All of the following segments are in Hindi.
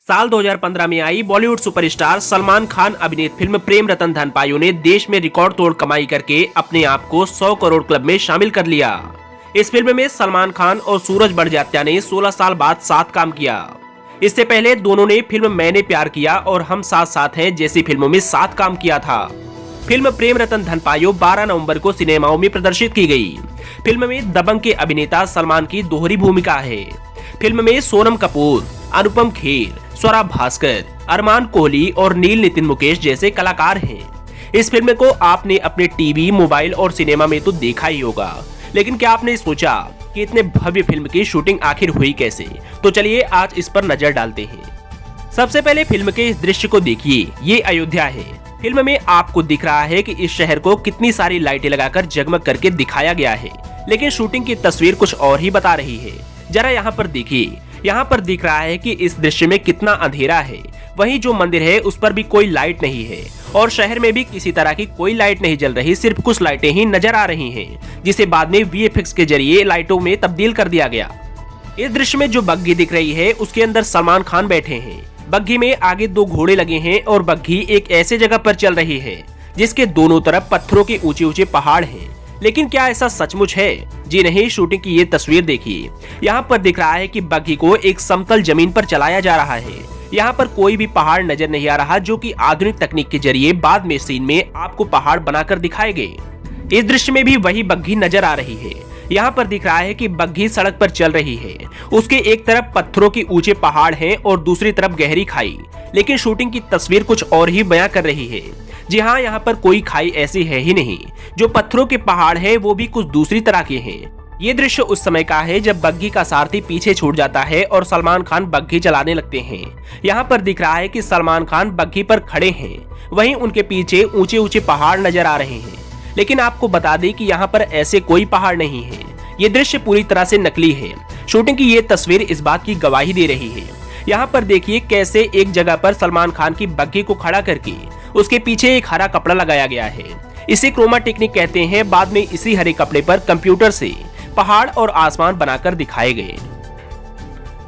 साल 2015 में आई बॉलीवुड सुपरस्टार सलमान खान अभिनीत फिल्म प्रेम रतन धन पायो ने देश में रिकॉर्ड तोड़ कमाई करके अपने आप को 100 करोड़ क्लब में शामिल कर लिया। इस फिल्म में सलमान खान और सूरज बड़जात्या ने 16 साल बाद साथ काम किया। इससे पहले दोनों ने फिल्म मैंने प्यार किया और हम साथ साथ हैं जैसी फिल्मों में साथ काम किया था। फिल्म प्रेम रतन धन पायो 12 नवंबर को सिनेमाओं में प्रदर्शित की गई। फिल्म में दबंग के अभिनेता सलमान की दोहरी भूमिका है। फिल्म में सोनम कपूर, अनुपम खेर, स्वरा भास्कर, अरमान कोहली और नील नितिन मुकेश जैसे कलाकार हैं। इस फिल्म को आपने अपने टीवी, मोबाइल और सिनेमा में तो देखा ही होगा, लेकिन क्या आपने सोचा कि इतने भव्य फिल्म की शूटिंग आखिर हुई कैसे? तो चलिए आज इस पर नजर डालते हैं। सबसे पहले फिल्म के इस दृश्य को देखिए। ये अयोध्या है। फिल्म में आपको दिख रहा है कि इस शहर को कितनी सारी लाइटें लगाकर जगमग करके दिखाया गया है, लेकिन शूटिंग की तस्वीर कुछ और ही बता रही है। जरा यहाँ पर देखिए। यहाँ पर दिख रहा है कि इस दृश्य में कितना अंधेरा है। वहीं जो मंदिर है उस पर भी कोई लाइट नहीं है और शहर में भी किसी तरह की कोई लाइट नहीं जल रही, सिर्फ कुछ लाइटें ही नजर आ रही हैं, जिसे बाद में वीएफएक्स के जरिए लाइटों में तब्दील कर दिया गया। इस दृश्य में जो बग्घी दिख रही है उसके अंदर सलमान खान बैठे हैं। बग्घी में आगे 2 घोड़े लगे हैं और बग्घी एक ऐसे जगह पर चल रही है जिसके दोनों तरफ पत्थरों के ऊंचे ऊंचे पहाड़ हैं। लेकिन क्या ऐसा सचमुच है? जी नहीं, शूटिंग की ये तस्वीर देखिए। यहाँ पर दिख रहा है कि बग्घी को एक समतल जमीन पर चलाया जा रहा है। यहाँ पर कोई भी पहाड़ नजर नहीं आ रहा, जो कि आधुनिक तकनीक के जरिए बाद में सीन में आपको पहाड़ बनाकर दिखाए गए। इस दृश्य में भी वही बग्घी नजर आ रही है। यहाँ पर दिख रहा है कि बग्घी सड़क पर चल रही है। उसके एक तरफ पत्थरों के ऊंचे पहाड़ हैं और दूसरी तरफ गहरी खाई, लेकिन शूटिंग की तस्वीर कुछ और ही बयां कर रही है। जी हाँ, यहाँ पर कोई खाई ऐसी है ही नहीं। जो पत्थरों के पहाड़ हैं वो भी कुछ दूसरी तरह के हैं। ये दृश्य उस समय का है जब बग्घी का सारथी पीछे छूट जाता है और सलमान खान बग्घी चलाने लगते हैं। यहाँ पर दिख रहा है कि सलमान खान बग्घी पर खड़े हैं, वहीं उनके पीछे ऊंचे ऊंचे पहाड़ नजर आ रहे हैं। लेकिन आपको बता दें कि यहाँ पर ऐसे कोई पहाड़ नहीं है। ये दृश्य पूरी तरह से नकली है। शूटिंग की ये तस्वीर इस बात की गवाही दे रही है। यहाँ पर देखिए कैसे एक जगह पर सलमान खान की बग्घी को खड़ा करके उसके पीछे एक हरा कपड़ा लगाया गया है। इसे क्रोमा टेक्निक कहते हैं। बाद में इसी हरे कपड़े पर कंप्यूटर से पहाड़ और आसमान बनाकर दिखाए गए।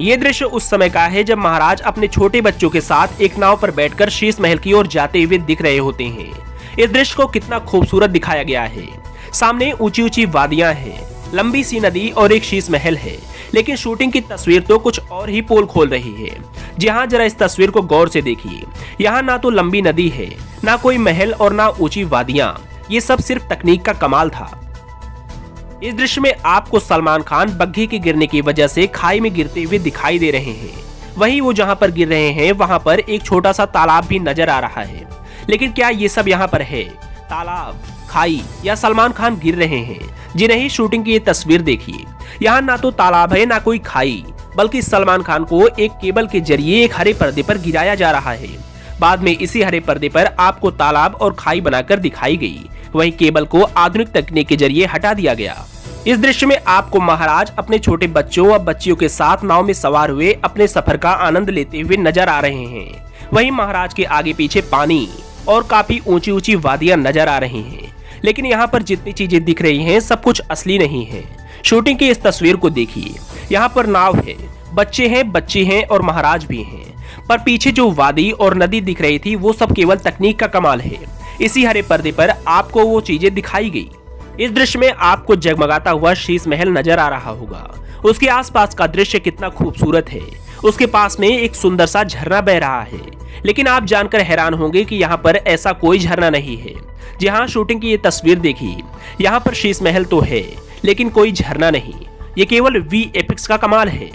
ये दृश्य उस समय का है जब महाराज अपने छोटे बच्चों के साथ एक नाव पर बैठकर शीश महल की ओर जाते हुए दिख रहे होते हैं। इस दृश्य को कितना खूबसूरत दिखाया गया है। सामने ऊंची ऊंची वादियां हैं, लंबी सी नदी और एक शीश महल है, लेकिन शूटिंग की तस्वीर तो कुछ और ही पोल खोल रही है। जी हाँ, जरा इस तस्वीर को गौर से देखिए। यहाँ ना तो लंबी नदी है, ना कोई महल और ना ऊंची वादियां। ये सब सिर्फ तकनीक का कमाल था। इस दृश्य में आपको सलमान खान बग्घी के गिरने की वजह से खाई में गिरते हुए दिखाई दे रहे हैं। वहीं वो जहाँ पर गिर रहे हैं वहाँ पर एक छोटा सा तालाब भी नजर आ रहा है। लेकिन क्या ये सब यहाँ पर है? तालाब, खाई या सलमान खान गिर रहे हैं? जी नहीं, शूटिंग की ये तस्वीर देखिए। यहाँ ना तो तालाब है ना कोई खाई, बल्कि सलमान खान को एक केबल के जरिए एक हरे पर्दे पर गिराया जा रहा है। बाद में इसी हरे पर्दे पर आपको तालाब और खाई बनाकर दिखाई गई। वहीं केबल को आधुनिक तकनीक के जरिए हटा दिया गया। इस दृश्य में आपको महाराज अपने छोटे बच्चों व बच्चियों के साथ नाव में सवार हुए अपने सफर का आनंद लेते हुए नजर आ रहे हैं। वहीं महाराज के आगे पीछे पानी और काफी ऊंची ऊंची वादियां नजर आ रही हैं। लेकिन यहाँ पर जितनी चीजें दिख रही हैं सब कुछ असली नहीं है। शूटिंग की इस तस्वीर को देखिए। यहाँ पर नाव है, बच्चे हैं, बच्ची हैं और महाराज भी हैं, पर पीछे जो वादी और नदी दिख रही थी वो सब केवल तकनीक का कमाल है। इसी हरे पर्दे पर आपको वो चीजें दिखाई गई। इस दृश्य में आपको जगमगाता हुआ शीश महल नजर आ रहा होगा। उसके आसपास का दृश्य कितना खूबसूरत है। उसके पास में एक सुंदर सा झरना बह रहा है। लेकिन आप जानकर हैरान होंगे कि यहाँ पर ऐसा कोई झरना नहीं है। जी हाँ, शूटिंग की ये तस्वीर देखिए। यहाँ पर शीश महल तो है, लेकिन कोई झरना नहीं। ये केवल वीएफएक्स का कमाल है।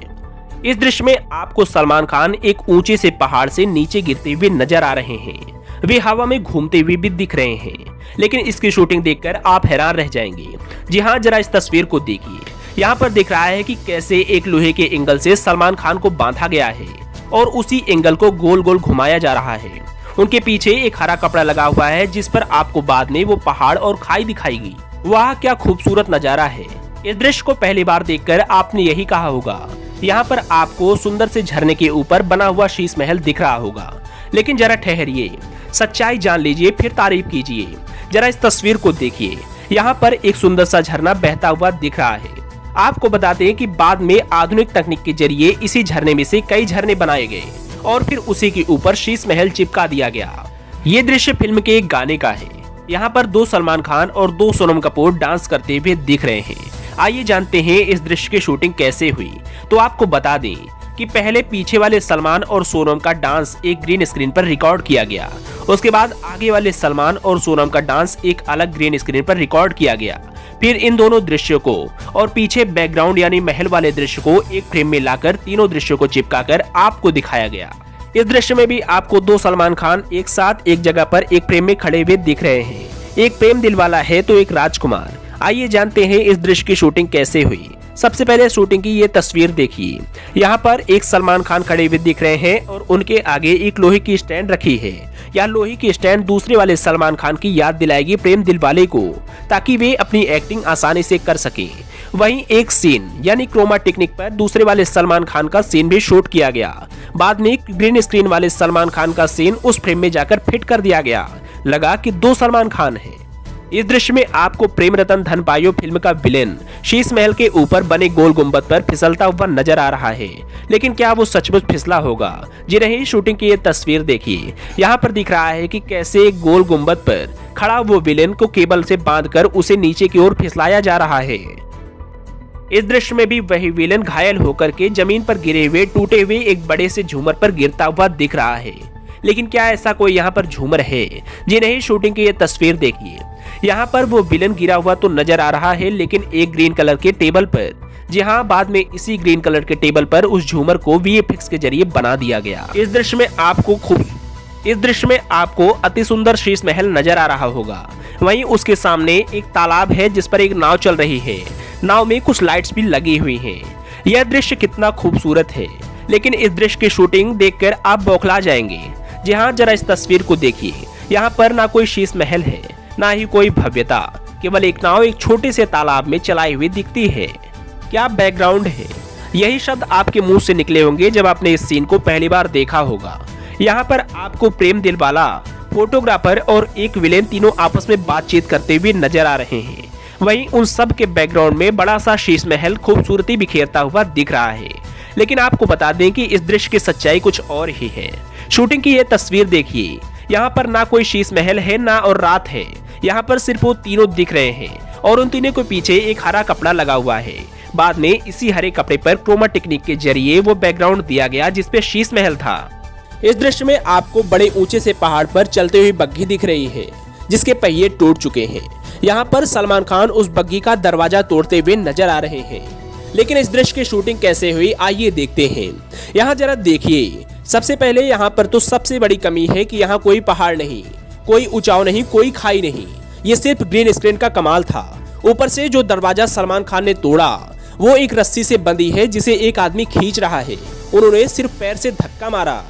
इस दृश्य में आपको सलमान खान एक ऊंचे से पहाड़ से नीचे गिरते हुए नजर आ रहे हैं। वे हवा में घूमते हुए भी दिख रहे हैं, लेकिन इसकी शूटिंग देखकर आप हैरान रह जाएंगे। जी हाँ, जरा इस तस्वीर को देखिए। यहाँ पर दिख रहा है कि कैसे एक लोहे के एंगल से सलमान खान को बांधा गया है और उसी एंगल को गोल गोल घुमाया जा रहा है। उनके पीछे एक हरा कपड़ा लगा हुआ है जिस पर आपको बाद में वो पहाड़ और खाई दिखाएगी। वाह, क्या खूबसूरत नजारा है। इस दृश्य को पहली बार देखकर आपने यही कहा होगा। यहाँ पर आपको सुंदर से झरने के ऊपर बना हुआ शीश महल दिख रहा होगा। लेकिन जरा ठहरिए, सच्चाई जान लीजिए फिर तारीफ कीजिए। जरा इस तस्वीर को देखिए। यहाँ पर एक सुंदर सा झरना बहता हुआ दिख रहा है। आपको बता दें कि बाद में आधुनिक तकनीक के जरिए इसी झरने में से कई झरने बनाए गए और फिर उसी के ऊपर शीश महल चिपका दिया गया। ये दृश्य फिल्म के एक गाने का है। यहाँ पर 2 सलमान खान और 2 सोनम कपूर डांस करते हुए दिख रहे हैं। आइए जानते हैं इस दृश्य की शूटिंग कैसे हुई। तो आपको बता दें कि पहले पीछे वाले सलमान और सोनम का डांस एक ग्रीन स्क्रीन पर रिकॉर्ड किया गया। उसके बाद आगे वाले सलमान और सोनम का डांस एक अलग ग्रीन स्क्रीन पर रिकॉर्ड किया गया। फिर इन दोनों दृश्यों को और पीछे बैकग्राउंड यानी महल वाले दृश्य को एक फ्रेम में लाकर तीनों दृश्यों को चिपकाकर आपको दिखाया गया। इस दृश्य में भी आपको 2 सलमान खान एक साथ एक जगह पर एक फ्रेम में खड़े हुए दिख रहे हैं। एक प्रेम दिलवाला है तो एक राजकुमार। आइए जानते हैं इस दृश्य की शूटिंग कैसे हुई। सबसे पहले शूटिंग की ये तस्वीर देखिए। यहाँ पर एक सलमान खान खड़े हुए दिख रहे हैं और उनके आगे एक लोहे की स्टैंड रखी है। यह लोहे की स्टैंड दूसरे वाले सलमान खान की याद दिलाएगी प्रेम दिलवाले को, ताकि वे अपनी एक्टिंग आसानी से कर सके। वहीं एक सीन यानी क्रोमा टेक्निक पर दूसरे वाले सलमान खान का सीन भी शूट किया गया। बाद में ग्रीन स्क्रीन वाले सलमान खान का सीन उस फ्रेम में जाकर फिट कर दिया गया। लगा कि 2 सलमान खान हैं। इस दृश्य में आपको प्रेम रतन धन पायो फिल्म का विलेन शीश महल के ऊपर बने गोल गुंबद पर फिसलता हुआ नजर आ रहा है। लेकिन क्या वो सचमुच फिसला होगा? जी नहीं, शूटिंग की ये तस्वीर देखिए। यहाँ पर दिख रहा है कि कैसे गोल गुंबद पर खड़ा वो विलेन को केबल से बांधकर उसे नीचे की ओर फिसलाया जा रहा है। इस दृश्य में भी वही विलेन घायल होकर के जमीन पर गिरे हुए टूटे हुए एक बड़े से झूमर पर गिरता हुआ दिख रहा है। लेकिन क्या ऐसा कोई यहाँ पर झूमर है? जी नहीं, शूटिंग की ये तस्वीर देखिए। यहाँ पर वो विलन गिरा हुआ तो नजर आ रहा है, लेकिन एक ग्रीन कलर के टेबल पर। जी हाँ, बाद में इसी ग्रीन कलर के टेबल पर उस झूमर को वीएफएक्स के जरिए बना दिया गया। इस दृश्य में आपको अति सुंदर शीश महल नजर आ रहा होगा। वहीं उसके सामने एक तालाब है जिस पर एक नाव चल रही है। नाव में कुछ लाइट्स भी लगी हुई हैं। यह दृश्य कितना खूबसूरत है, लेकिन इस दृश्य की शूटिंग देखकर आप बौखला जाएंगे। जी हाँ, जरा इस तस्वीर को देखिए। यहाँ पर ना कोई शीश महल है, ना ही कोई भव्यता, केवल एक नाव एक छोटे से तालाब में चलाई हुई दिखती है। क्या बैकग्राउंड है? यही शब्द आपके मुंह से निकले होंगे जब आपने इस सीन को पहली बार देखा होगा। यहाँ पर आपको प्रेम दिलवाला, फोटोग्राफर और एक विलेन तीनों आपस में बातचीत करते हुए नजर आ रहे हैं। वहीं उन सब के बैकग्राउंड में बड़ा सा शीश महल खूबसूरती बिखेरता हुआ दिख रहा है। लेकिन आपको बता दें कि इस दृश्य की सच्चाई कुछ और ही है। शूटिंग की यह तस्वीर देखिए। यहाँ पर ना कोई शीश महल है, ना और रात है। यहाँ पर सिर्फ वो तीनों दिख रहे हैं और उन तीनों के पीछे एक हरा कपड़ा लगा हुआ है। बाद में इसी हरे कपड़े पर क्रोमा टेक्निक के जरिए वो बैकग्राउंड दिया गया जिसपे शीश महल था। इस दृश्य में आपको बड़े ऊंचे से पहाड़ पर चलते हुए बग्घी दिख रही है जिसके पहिए टूट चुके हैं। यहाँ पर सलमान खान उस बग्घी का दरवाजा तोड़ते हुए नजर आ रहे हैं। लेकिन इस दृश्य की शूटिंग कैसे हुई, आइए देखते हैं। यहाँ जरा देखिए। सबसे पहले यहाँ पर तो सबसे बड़ी कमी है कि यहाँ कोई पहाड़ नहीं, कोई ऊंचाव नहीं, कोई खाई नहीं। ये सिर्फ ग्रीन स्क्रीन का कमाल था। ऊपर से जो दरवाजा सलमान खान ने तोड़ा वो एक रस्सी से बंधी है जिसे एक आदमी खींच रहा है। उन्होंने सिर्फ पैर से धक्का मारा